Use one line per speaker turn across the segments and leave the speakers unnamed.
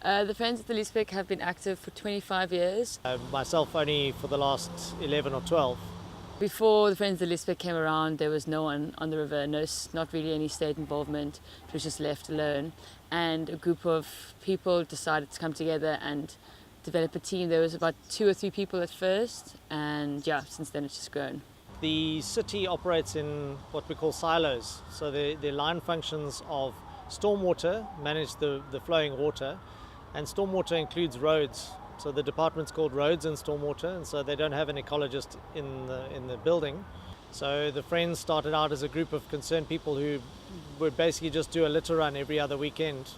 The Friends of the Liesbeek have been active for 25 years.
Myself only for the last 11 or 12.
Before the Friends of the Liesbeek came around, there was no one on the river, not really any state involvement. It was just left alone. And a group of people decided to come together and develop a team. There was about 2 or 3 people at first, and yeah, since then it's just grown.
The city operates in what we call silos. So the line functions of stormwater manage the flowing water, and stormwater includes roads. So the department's called Roads and Stormwater, and so they don't have an ecologist in the building. So the Friends started out as a group of concerned people who would basically just do a litter run every other weekend.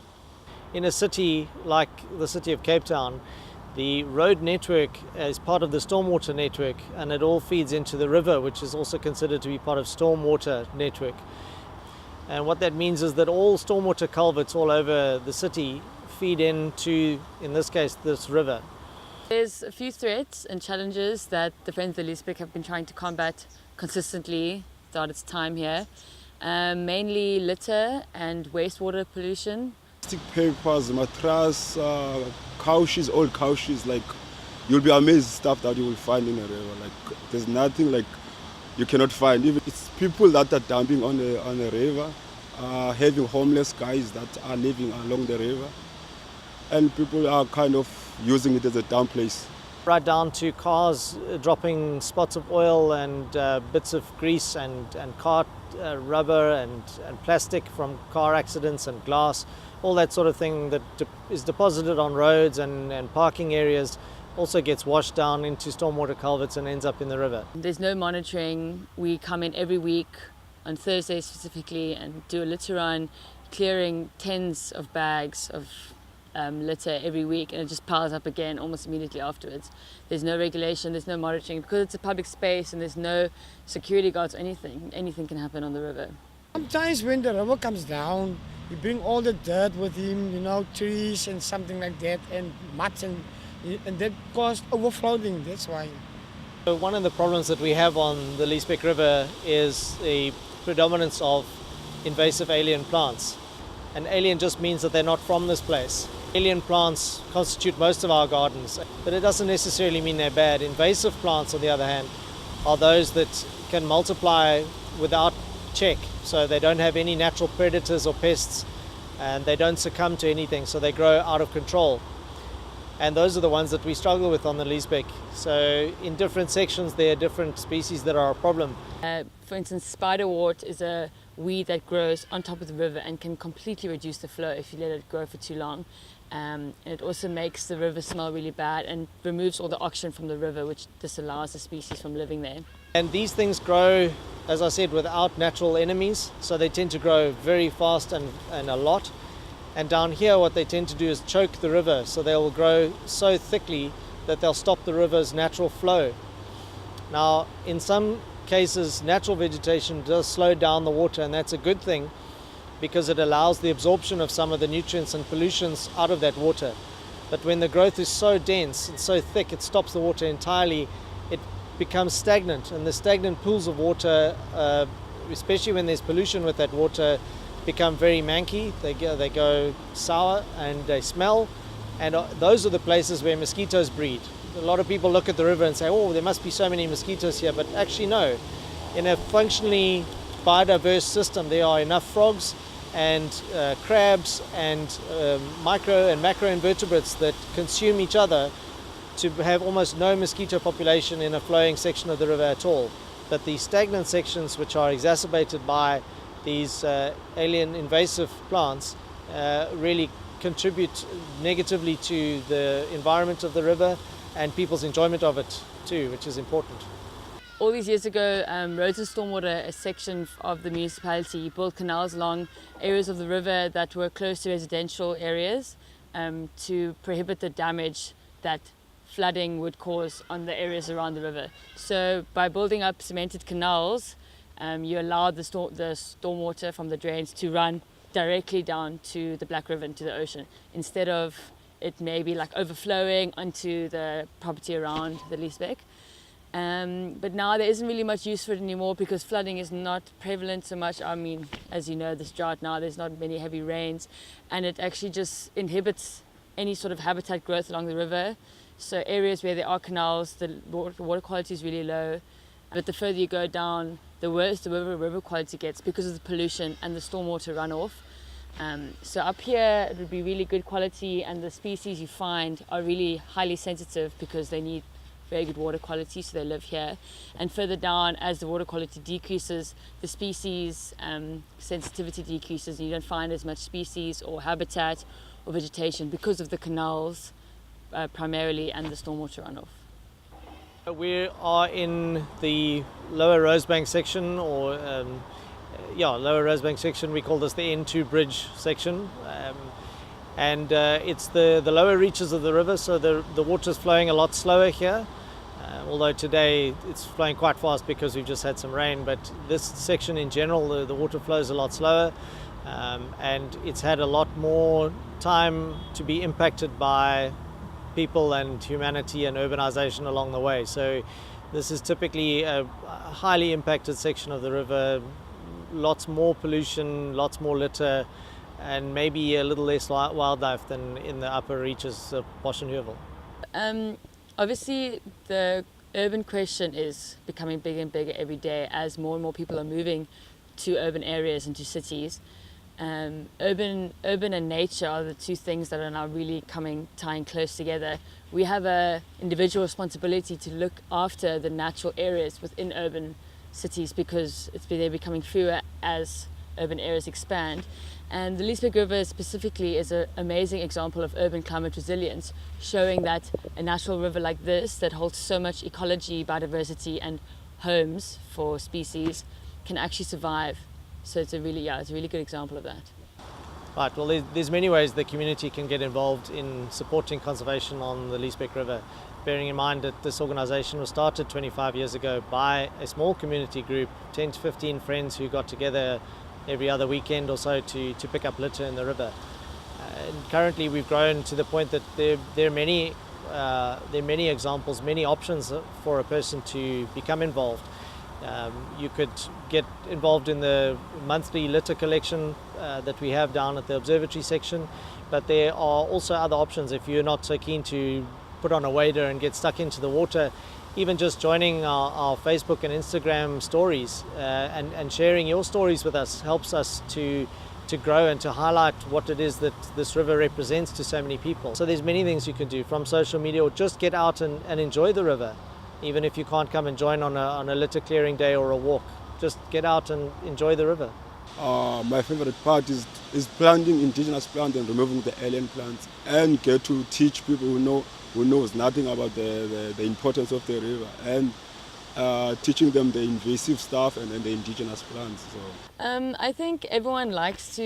In a city like the city of Cape Town, the road network is part of the stormwater network, and it all feeds into the river, which is also considered to be part of stormwater network. And what that means is that all stormwater culverts all over the city feed into, in this case, this river.
There's a few threats and challenges that the Friends of the Liesbeek have been trying to combat consistently throughout its time here. Mainly litter and wastewater pollution.
Plastic papers, mattress, couches, old couches, like you'll be amazed stuff that you will find in a river. Like there's nothing like you cannot find. Even it's people that are dumping on the river, having homeless guys that are living along the river, and people are kind of using it as a dump place.
Right down to cars dropping spots of oil and bits of grease and car rubber and plastic from car accidents and glass, all that sort of thing that is deposited on roads and parking areas also gets washed down into stormwater culverts and ends up in the river.
There's no monitoring. We come in every week, on Thursdays specifically, and do a litter run, clearing tens of bags of litter every week, and it just piles up again almost immediately afterwards. There's no regulation, there's no monitoring, because it's a public space and there's no security guards or anything. Anything can happen on the river.
Sometimes when the river comes down, you bring all the dirt with him, trees and something like that, and mud, and that caused overflowing, that's why.
So one of the problems that we have on the Liesbeek River is the predominance of invasive alien plants. And alien just means that they're not from this place. Alien plants constitute most of our gardens, but it doesn't necessarily mean they're bad. Invasive plants, on the other hand, are those that can multiply without check. So they don't have any natural predators or pests, and they don't succumb to anything, so they grow out of control. And those are the ones that we struggle with on the Liesbeek. So in different sections, there are different species that are a problem.
For instance, spiderwort is a weed that grows on top of the river and can completely reduce the flow if you let it grow for too long. And it also makes the river smell really bad and removes all the oxygen from the river, which disallows the species from living there.
And these things grow, as I said, without natural enemies, so they tend to grow very fast and a lot. And down here what they tend to do is choke the river, so they will grow so thickly that they'll stop the river's natural flow. Now, in some cases, natural vegetation does slow down the water, and that's a good thing because it allows the absorption of some of the nutrients and pollutions out of that water. But when the growth is so dense and so thick, it stops the water entirely. It becomes stagnant, and the stagnant pools of water, especially when there's pollution with that water, become very manky. They go sour and they smell, and those are the places where mosquitoes breed. A lot of people look at the river and say, oh, there must be so many mosquitoes here, but actually no. In a functionally biodiverse system, there are enough frogs and crabs and micro and macro invertebrates that consume each other to have almost no mosquito population in a flowing section of the river at all. But the stagnant sections, which are exacerbated by these alien invasive plants, really contribute negatively to the environment of the river and people's enjoyment of it too, which is important.
All these years ago, Roads and Stormwater, a section of the municipality, built canals along areas of the river that were close to residential areas to prohibit the damage that flooding would cause on the areas around the river. So by building up cemented canals, you allowed the stormwater from the drains to run directly down to the Black River and to the ocean, instead of it maybe like overflowing onto the property around the Liesbeek. But now there isn't really much use for it anymore because flooding is not prevalent so much. I mean, as you know, this drought now, there's not many heavy rains, and it actually just inhibits any sort of habitat growth along the river. So areas where there are canals, the water quality is really low. But the further you go down, the worse the river quality gets because of the pollution and the stormwater runoff. So up here it would be really good quality, and the species you find are really highly sensitive because they need very good water quality, so they live here. And further down, as the water quality decreases, the species sensitivity decreases, and you don't find as much species or habitat or vegetation because of the canals primarily and the stormwater runoff.
We are in the lower Rosebank section, or lower Rosebank section. We call this the N2 bridge section, and it's the lower reaches of the river, so the water is flowing a lot slower here. Although today it's flowing quite fast because we've just had some rain, but this section in general, the water flows a lot slower, and it's had a lot more time to be impacted by people and humanity and urbanization along the way. So this is typically a highly impacted section of the river, lots more pollution, lots more litter, and maybe a little less wildlife than in the upper reaches of Bosch and Heuvel.
Obviously, the urban question is becoming bigger and bigger every day as more and more people are moving to urban areas and to cities. Urban and nature are the two things that are now really tying close together. We have a individual responsibility to look after the natural areas within urban cities because they're becoming fewer as urban areas expand. And the Liesbeek River specifically is an amazing example of urban climate resilience, showing that a natural river like this that holds so much ecology, biodiversity and homes for species can actually survive. So it's a really good example of that.
Right, well there's many ways the community can get involved in supporting conservation on the Liesbeek River, bearing in mind that this organisation was started 25 years ago by a small community group, 10 to 15 friends who got together every other weekend or so to pick up litter in the river. And currently we've grown to the point that there are many examples, many options for a person to become involved. You could get involved in the monthly litter collection that we have down at the observatory section, but there are also other options if you're not so keen to put on a wader and get stuck into the water. Even just joining our Facebook and Instagram stories and sharing your stories with us helps us to grow and to highlight what it is that this river represents to so many people. So there's many things you can do from social media, or just get out and enjoy the river. Even if you can't come and join on a litter clearing day or a walk, just get out and enjoy the river.
My favorite part is planting indigenous plants and removing the alien plants, and get to teach people who knows nothing about the importance of the river, and teaching them the invasive stuff and then the indigenous plants. So
I think everyone loves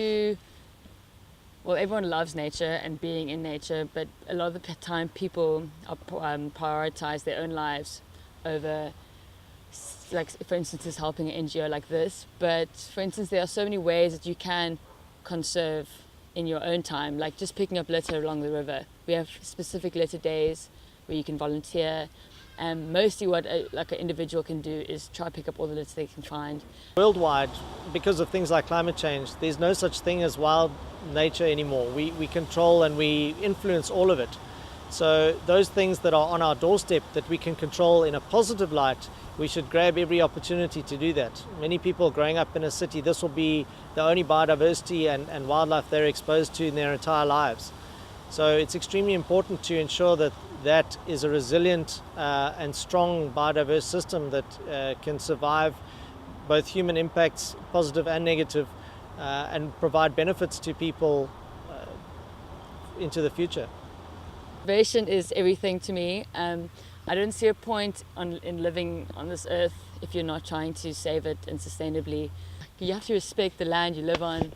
nature and being in nature, but a lot of the time people prioritize their own lives over, like for instance, helping an NGO like this. But for instance, there are so many ways that you can conserve in your own time, like just picking up litter along the river. We have specific litter days where you can volunteer, and mostly what an individual can do is try to pick up all the litter they can find.
Worldwide, because of things like climate change, there's no such thing as wild nature anymore. We control and we influence all of it. So those things that are on our doorstep that we can control in a positive light, we should grab every opportunity to do that. Many people growing up in a city, this will be the only biodiversity and wildlife they're exposed to in their entire lives. So it's extremely important to ensure that is a resilient and strong biodiverse system that can survive both human impacts, positive and negative, and provide benefits to people into the future.
Conservation is everything to me. I don't see a point in living on this earth if you're not trying to save it and sustainably. You have to respect the land you live on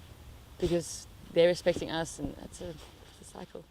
because they're respecting us, and it's a cycle.